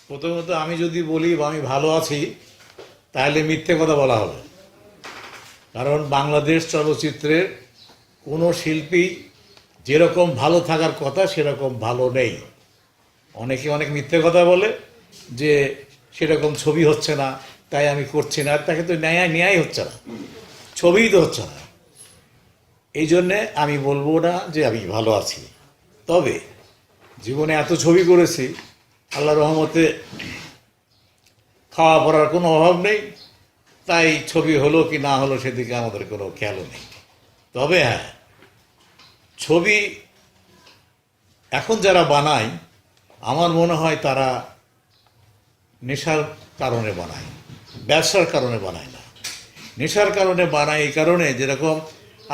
প্রথমত আমি যদি বলি বা আমি ভালো আছি, তাহলে মিথ্যে কথা বলা হবে। কারণ বাংলাদেশ চলচ্চিত্রের কোনো শিল্পী যেরকম ভালো থাকার কথা সেরকম ভালো নেই। অনেকে অনেক মিথ্যে কথা বলে যে সেরকম ছবি হচ্ছে না, তাই আমি করছি না। তাকে তো ন্যায় হচ্ছে না, ছবিই তো হচ্ছে না। এই জন্যে আমি বলবো না যে আমি ভালো আছি। তবে জীবনে এত ছবি করেছি, আল্লাহ রহমতে খাওয়া পড়ার কোনো অভাব নেই, তাই ছবি হলো কি না হলো সেদিকে আমাদের কোনো খেয়ালও নেই। তবে হ্যাঁ, ছবি এখন যারা বানায় আমার মনে হয় তারা নেশার কারণে বানায়, ব্যবসার কারণে বানায় না। নেশার কারণে বানায় এই কারণে, যেরকম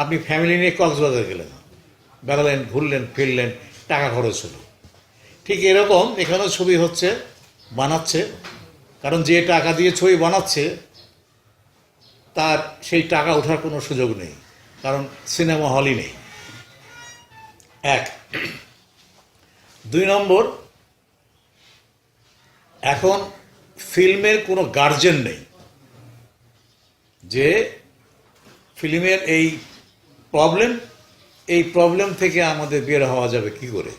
আপনি ফ্যামিলি নিয়ে কক্সবাজার গেলেন, বেড়ালেন, ঘুরলেন, ফিরলেন, টাকা খরচ হলো। ঠিক এরকম এখানেও ছবি হচ্ছে, বানাচ্ছে। কারণ যে টাকা দিয়ে ছবি বানাচ্ছে তার সেই টাকা ওঠার কোনো সুযোগ নেই, কারণ সিনেমা হলই নেই। এক। 2 নম্বর, এখন ফিল্মের কোনো গার্জেন নেই যে ফিল্মের এই প্রবলেম থেকে আমাদের বের হওয়া যাবে কি করে।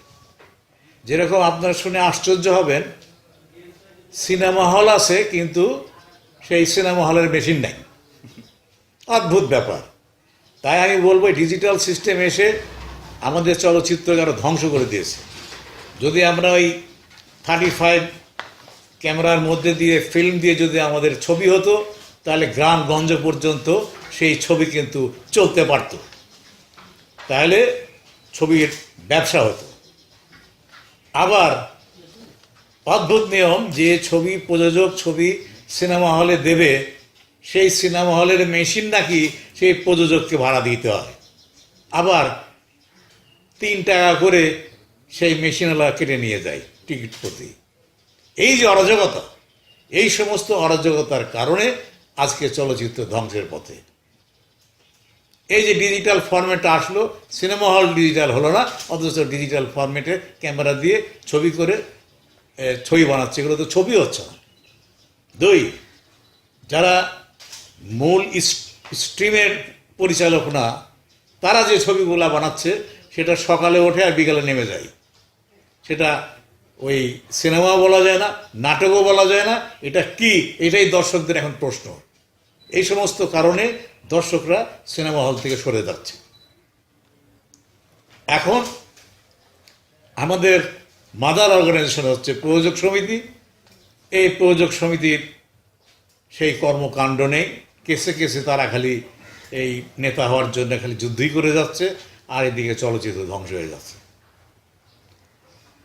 যেরকম আপনারা শুনে আশ্চর্য হবেন, সিনেমা হল আছে কিন্তু সেই সিনেমা হলের মেশিন নাই। অদ্ভুত ব্যাপার। তাই আমি বলবো ডিজিটাল সিস্টেম এসে আমাদের চলচ্চিত্রকে আরো ধ্বংস করে দিয়েছে। যদি আমরা ওই 35 ক্যামেরার মধ্যে দিয়ে ফিল্ম দিয়ে যদি আমাদের ছবি হতো, তাহলে গ্রামগঞ্জ পর্যন্ত সেই ছবি কিন্তু চলতে পারত, তাহলে ছবির ব্যবসা হতো। আবার অদ্ভুত নিয়ম, যে ছবি প্রযোজক ছবি সিনেমা হলে দেবে, সেই সিনেমা হলের মেশিন নাকি সেই প্রযোজককে ভাড়া দিতে হয়। আবার 3 টাকা করে সেই মেশিনওয়ালা কেটে নিয়ে যায় টিকিট প্রতি। এই যে অরাজকতা, এই সমস্ত অরাজকতার কারণে আজকে চলচ্চিত্র ধ্বংসের পথে। এই যে ডিজিটাল ফরম্যাটটা আসলো, সিনেমা হল ডিজিটাল হলো না, অথচ ডিজিটাল ফরম্যাটে ক্যামেরা দিয়ে ছবি করে ছবি বানাচ্ছে, এগুলো তো ছবি হচ্ছে না। 2, যারা মূল স্ট্রিমের পরিচালক না, তারা যে ছবিগুলা বানাচ্ছে সেটা সকালে ওঠে আর বিকালে নেমে যায়। সেটা ওই সিনেমাও বলা যায় না, নাটকও বলা যায় না, এটা কি, এটাই দর্শকদের এখন প্রশ্ন। এই সমস্ত কারণে দর্শকরা সিনেমা হল থেকে সরে যাচ্ছে। এখন আমাদের মাদার অর্গানাইজেশন হচ্ছে প্রযোজক সমিতি। এই প্রযোজক সমিতির সেই কর্মকাণ্ড নেই। কেসে কেসে তারা খালি এই নেতা হওয়ার জন্য খালি যুদ্ধই করে যাচ্ছে, আর এদিকে চলচ্চিত্র ধ্বংস হয়ে যাচ্ছে।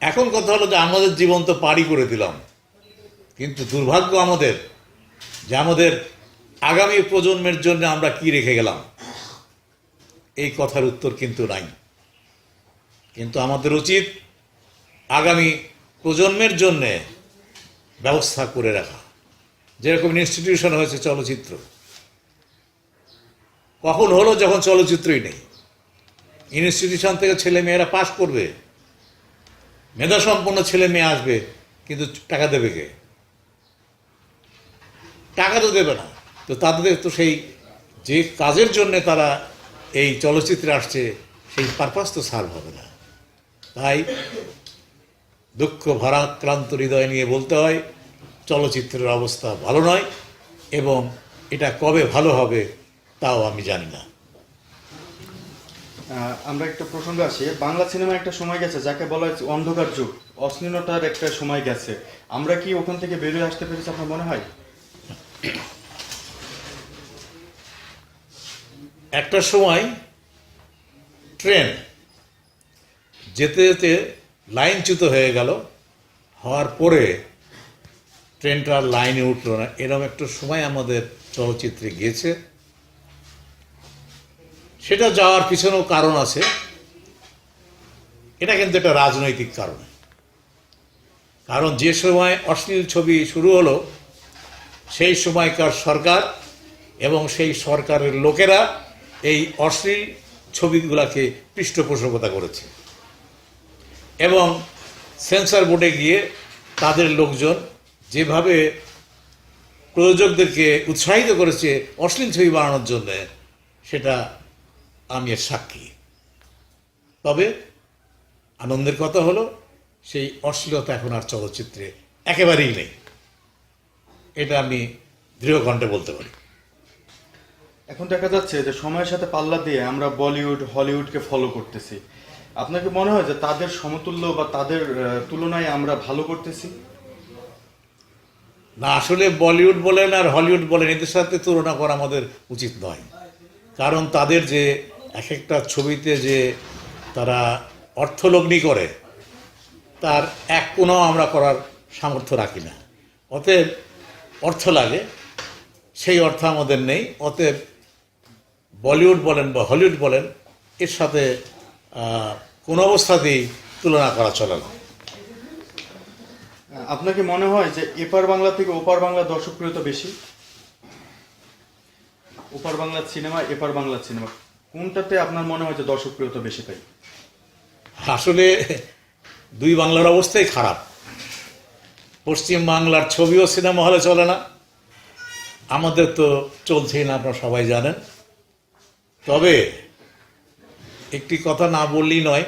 এখন কথা হলো যে আমাদের জীবন তো পাড়ি করে দিলাম, কিন্তু দুর্ভাগ্য আমাদের যে আমাদের আগামী প্রজন্মের জন্য আমরা কি রেখে গেলাম, এই কথার উত্তর কিন্তু নাই। কিন্তু আমাদের উচিত আগামী প্রজন্মের জন্য ব্যবস্থা করে রাখা। যেরকম ইনস্টিটিউশন হয়েছে চলচ্চিত্র, কখন হলো যখন চলচ্চিত্রই নেই। ইনস্টিটিউশন থেকে ছেলে মেয়েরা পাশ করবে, মেধাসম্পন্ন ছেলে মেয়ে আসবে, কিন্তু টাকা দেবে কে? টাকা তো দেবে না। তো তাদের তো সেই যে কাজের জন্য তারা এই চলচ্চিত্রে আসছে, সেই পারপাস তো সার্ভ হবে না। তাই দুঃখ ভারাক্রান্ত হৃদয় নিয়ে বলতে হয়, চলচ্চিত্রের অবস্থা ভালো নয়, এবং এটা কবে ভালো হবে তাও আমি জানি না। আমরা একটা প্রসঙ্গে আসি। বাংলা সিনেমা একটা সময় গেছে যাকে বলা হয় অন্ধকার যুগ, অশ্লীলতার একটা সময় গেছে। আমরা কি ওখান থেকে বেরিয়ে আসতে পেরেছি আপনার মনে হয়? একটা সময় ট্রেন যেতে যেতে লাইনচ্যুত হয়ে গেল, হওয়ার পরে ট্রেনটা আর লাইনে উঠলো না, এরকম একটা সময় আমাদের চলচ্চিত্রে গিয়েছে। সেটা যাওয়ার পিছনেও কারণ আছে। এটা কিন্তু একটা রাজনৈতিক কারণ। কারণ যে সময় অশ্লীল ছবি শুরু হলো, সেই সময়কার সরকার এবং সেই সরকারের লোকেরা এই অশ্লীল ছবিগুলোকে পৃষ্ঠপোষকতা করেছে, এবং সেন্সর বোর্ডে গিয়ে তাদের লোকজন যেভাবে প্রযোজকদেরকে উৎসাহিত করেছে অশ্লীল ছবি বানানোর জন্য, সেটা আমি এর সাক্ষী। তবে আনন্দের কথা হলো সেই অশ্লীলতা এখন আর চলচ্চিত্রে একেবারেই নেই, এটা আমি দৃঢ় কণ্ঠে বলতে পারি। এখন দেখা যাচ্ছে যে সময়ের সাথে পাল্লা দিয়ে আমরা বলিউড হলিউডকে ফলো করতেছি। আপনাকে মনে হয় যে তাদের সমতুল্য বা তাদের তুলনায় আমরা ভালো করতেছি? না, আসলে বলিউড বলেন আর হলিউড বলেন, এদের সাথে তুলনা করা আমাদের উচিত নয়। কারণ তাদের যে এক একটা ছবিতে যে তারা অর্থলগ্নি করে, তার এক কোনো আমরা করার সামর্থ্য রাখি না। অতএব অর্থ লাগে, সেই অর্থ আমাদের নেই। অতএব বলিউড বলেন বা হলিউড বলেন, এর সাথে কোনো অবস্থাতেই তুলনা করা চলে না। আপনাকে মনে হয় যে এপার বাংলা থেকে ওপার বাংলা দর্শকপ্রিয়তা বেশি? ওপার বাংলার সিনেমা এপার বাংলার সিনেমা কোনটাতে আপনার মনে হয় যে দর্শকপ্রিয়তা বেশি পাই? আসলে দুই বাংলার অবস্থাই খারাপ। পশ্চিম বাংলার ছবিও সিনেমা হলে চলে না, আমাদের তো চলছেই না, আপনারা সবাই জানেন। তবে একটি কথা না বললেই নয়,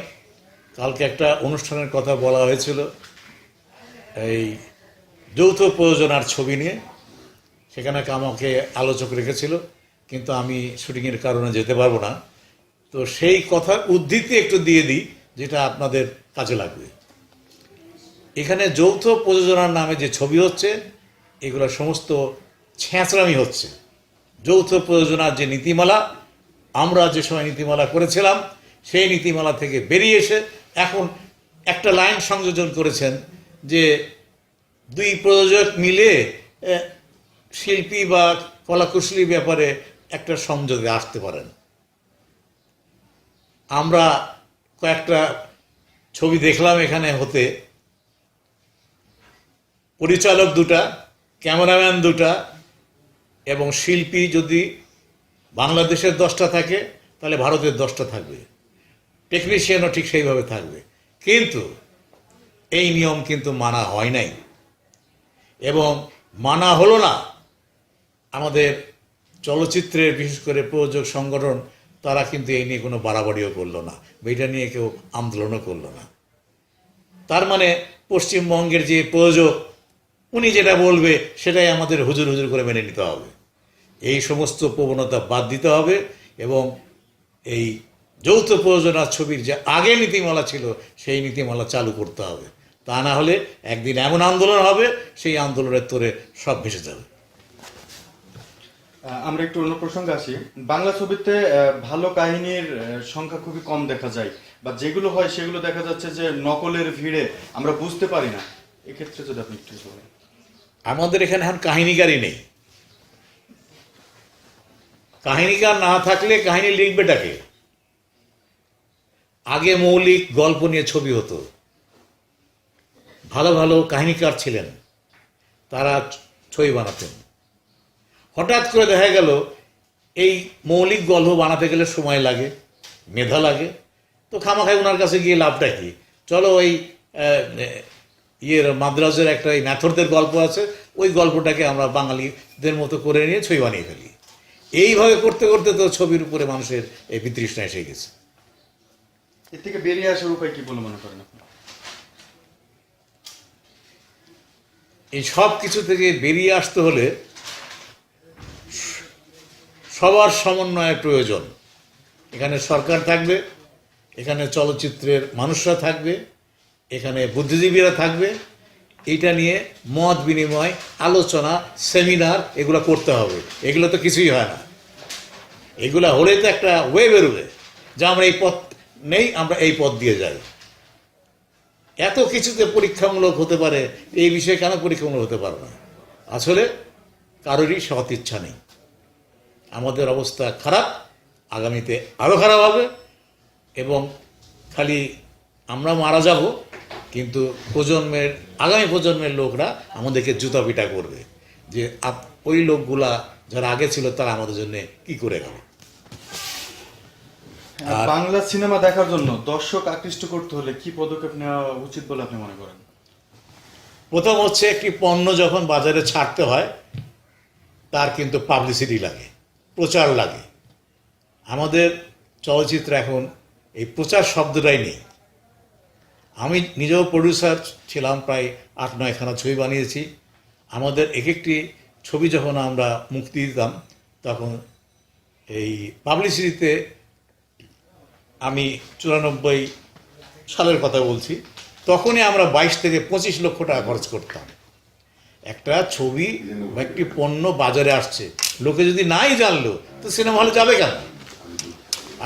কালকে একটা অনুষ্ঠানের কথা বলা হয়েছিল এই যৌথ প্রযোজনার ছবি নিয়ে, সেখানে আমাকে আলোচক রেখেছিল, কিন্তু আমি শুটিংয়ের কারণে যেতে পারবো না। তো সেই কথার উদ্ধৃতি একটু দিয়ে দিই, যেটা আপনাদের কাজে লাগবে। এখানে যৌথ প্রযোজনার নামে যে ছবি হচ্ছে, এগুলো সমস্ত ছ্যাঁচড়ামি হচ্ছে। যৌথ প্রযোজনার যে নীতিমালা, আমরা যে সময় নীতিমালা করেছিলাম, সেই নীতিমালা থেকে বেরিয়ে এসে এখন একটা লাইন সংযোজন করেছেন যে দুই প্রযোজক মিলে শিল্পী বা কলাকুশলীর ব্যাপারে একটা সমঝোতে আসতে পারেন। আমরা কয়েকটা ছবি দেখলাম এখানে হতে, পরিচালক দুটা, ক্যামেরাম্যান দুটা, এবং শিল্পী যদি বাংলাদেশের 10টা থাকে তাহলে ভারতের 10টা থাকবে, টেকনিশিয়ানও ঠিক সেইভাবে থাকবে। কিন্তু এই নিয়ম কিন্তু মানা হয় নাই, এবং মানা হলো না। আমাদের চলচ্চিত্রের বিশেষ করে প্রযোজক সংগঠন, তারা কিন্তু এই নিয়ে কোনো বাড়াবাড়িও করলো না, এটা নিয়ে কেউ আন্দোলনও করলো না। তার মানে পশ্চিমবঙ্গের যে প্রযোজক, উনি যেটা বলবে সেটাই আমাদের হুজুর হুজুর করে মেনে নিতে হবে। এই সমস্ত প্রবণতা বাদ দিতে হবে, এবং এই যৌথ প্রযোজনার ছবির যে আগে নীতিমালা ছিল, সেই নীতিমালা চালু করতে হবে। তা না হলে একদিন এমন আন্দোলন হবে, সেই আন্দোলনের তোরে সব ভেসে যাবে। আমরা একটু অন্য প্রসঙ্গে আসি। বাংলা ছবিতে ভালো কাহিনীর সংখ্যা খুবই কম দেখা যায়, বা যেগুলো হয় সেগুলো দেখা যাচ্ছে যে নকলের ভিড়ে আমরা বুঝতে পারি না। এক্ষেত্রে যদি আপনি একটু বলেন। আমাদের এখানে এখন কাহিনীকারই নেই। কাহিনীকার না থাকলে কাহিনী লিখবেটাকে? আগে মৌলিক গল্প নিয়ে ছবি হতো, ভালো ভালো কাহিনীকার ছিলেন, তারা ছবি বানাতেন। হঠাৎ করে দেখা গেল এই মৌলিক গল্প বানাতে গেলে সময় লাগে, মেধা লাগে, তো খামাখাই ওনার কাছে গিয়ে লাভটা কি? চলো ওই মাদ্রাজের একটা এই ম্যাথরদের গল্প আছে, ওই গল্পটাকে আমরা বাঙালিদের মতো করে নিয়ে ছবি বানিয়ে ফেলি। এইভাবে করতে করতে তো ছবির উপরে মানুষের এই বিতৃষ্ণা এসে গেছে। এর থেকে বেরিয়ে আসার উপায় কি বলে মনে করেন আপনি? এই সব কিছু থেকে বেরিয়ে আসতে হলে সবার সমন্বয়ের প্রয়োজন। এখানে সরকার থাকবে, এখানে চলচ্চিত্রের মানুষরা থাকবে, এখানে বুদ্ধিজীবীরা থাকবে। এইটা নিয়ে মত বিনিময়, আলোচনা, সেমিনার এগুলো করতে হবে। এগুলো তো কিছুই হয় না। এগুলো হলে তো একটা ওয়ে বেরোবে যে আমরা এই পথ নেই, আমরা এই পথ দিয়ে যাই। এত কিছুতে পরীক্ষামূলক হতে পারে, এই বিষয়ে কেন পরীক্ষামূলক হতে পারে না? আসলে কারোরই সৎ ইচ্ছা নেই। আমাদের অবস্থা খারাপ, আগামীতে আরও খারাপ হবে, এবং খালি আমরা মারা যাব, কিন্তু আগামী প্রজন্মের লোকরা আমাদেরকে জুতা পিটা করবে যে ওই লোকগুলা যারা আগে ছিল তারা আমাদের জন্য কি করে গেল। বাংলা সিনেমা দেখার জন্য দর্শক আকৃষ্ট করতে হলে কি পদক্ষেপ নেওয়া উচিত বলে আপনি মনে করেন? প্রথম হচ্ছে একটি পণ্য যখন বাজারে ছাড়তে হয় তার কিন্তু পাবলিসিটি লাগে, প্রচার লাগে। আমাদের চলচ্চিত্রে এখন এই প্রচার শব্দটাই নেই। আমি নিজেও প্রডিউসার ছিলাম, প্রায় 8-9খানা ছবি বানিয়েছি। আমাদের এক একটি ছবি যখন আমরা মুক্তি দিতাম তখন এই পাবলিসিটিতে, আমি 94 সালের কথা বলছি, তখনই আমরা 22 থেকে 25 লক্ষ টাকা খরচ করতাম। একটা ছবি বা একটি পণ্য বাজারে আসছে, লোকে যদি নাই জানলো তো সিনেমা হলে যাবে কেন?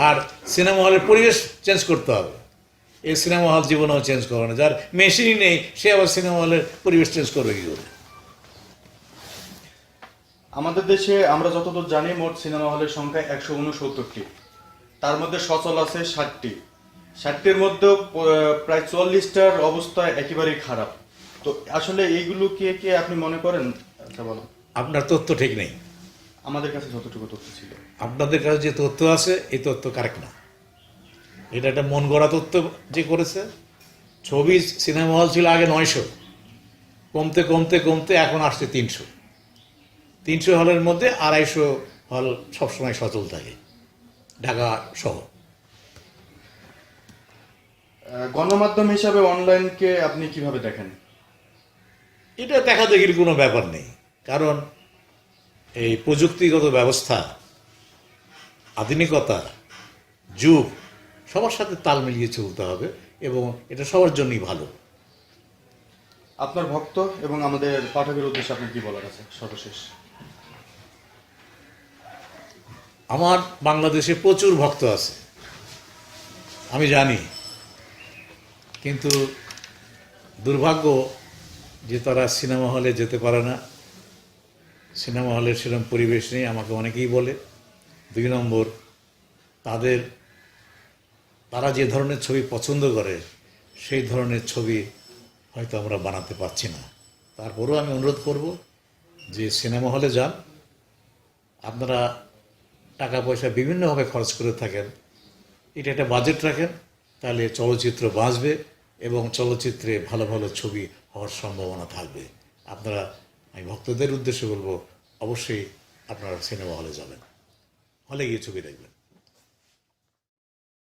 আর সিনেমা হলের পরিবেশ চেঞ্জ করতে হবে। এই সিনেমা হল জীবনেও চেঞ্জ করবে না। যার মেশিনই নেই সে আবার সিনেমা হলের পরিবেশ চেঞ্জ করবে কী করে? আমাদের দেশে আমরা যতদূর জানি মোট সিনেমা হলের সংখ্যা 169টি, তার মধ্যে সচল আছে 60টি। 60টির মধ্যেও প্রায় 40টার অবস্থা একেবারেই খারাপ। তো আসলে এইগুলো কে আপনি মনে করেন? আচ্ছা বলো। আপনার তথ্য ঠিক নেই। আমাদের কাছে যতটুকু তথ্য ছিল, আপনাদের কাছে যে তথ্য আছে এই তথ্য কারেক্ট না। এটা একটা মন গড়া তথ্য যে করেছে। ছবি সিনেমা হল ছিল আগে 900, কমতে কমতে কমতে এখন আসছে 300। 300 হলের মধ্যে 250 হল সবসময় সচল থাকে, ঢাকা সহ। গণমাধ্যম হিসাবে অনলাইনকে আপনি কিভাবে দেখেন? এটা দেখা দেখির কোনো ব্যাপার নেই, কারণ এই প্রযুক্তিগত ব্যবস্থা, আধুনিকতা, যুগ সবার সাথে তাল মিলিয়ে চলতে হবে এবং এটা সবার জন্যই ভালো। আপনার ভক্ত এবং আমাদের পাঠকের উদ্দেশ্যে আপনার কি বলার আছে সর্বশেষ? আমার বাংলাদেশে প্রচুর ভক্ত আছে, আমি জানি, কিন্তু দুর্ভাগ্য যে তারা সিনেমা হলে যেতে পারে না। সিনেমা হলের সেরকম পরিবেশ নেই, আমাকে অনেকেই বলে। 2 নম্বর, তারা যে ধরনের ছবি পছন্দ করে সেই ধরনের ছবি হয়তো আমরা বানাতে পারছি না। তারপরেও আমি অনুরোধ করব যে সিনেমা হলে যান। আপনারা টাকা পয়সা বিভিন্নভাবে খরচ করে থাকেন, এটা একটা বাজেট রাখেন, তাহলে চলচ্চিত্র বাঁচবে এবং চলচ্চিত্রে ভালো ভালো ছবি হওয়ার সম্ভাবনা থাকবে। আপনারা, আমি ভক্তদের উদ্দেশ্যে বলবো, অবশ্যই আপনারা সিনেমা হলে যাবেন, হলে গিয়ে ছবি দেখবেন।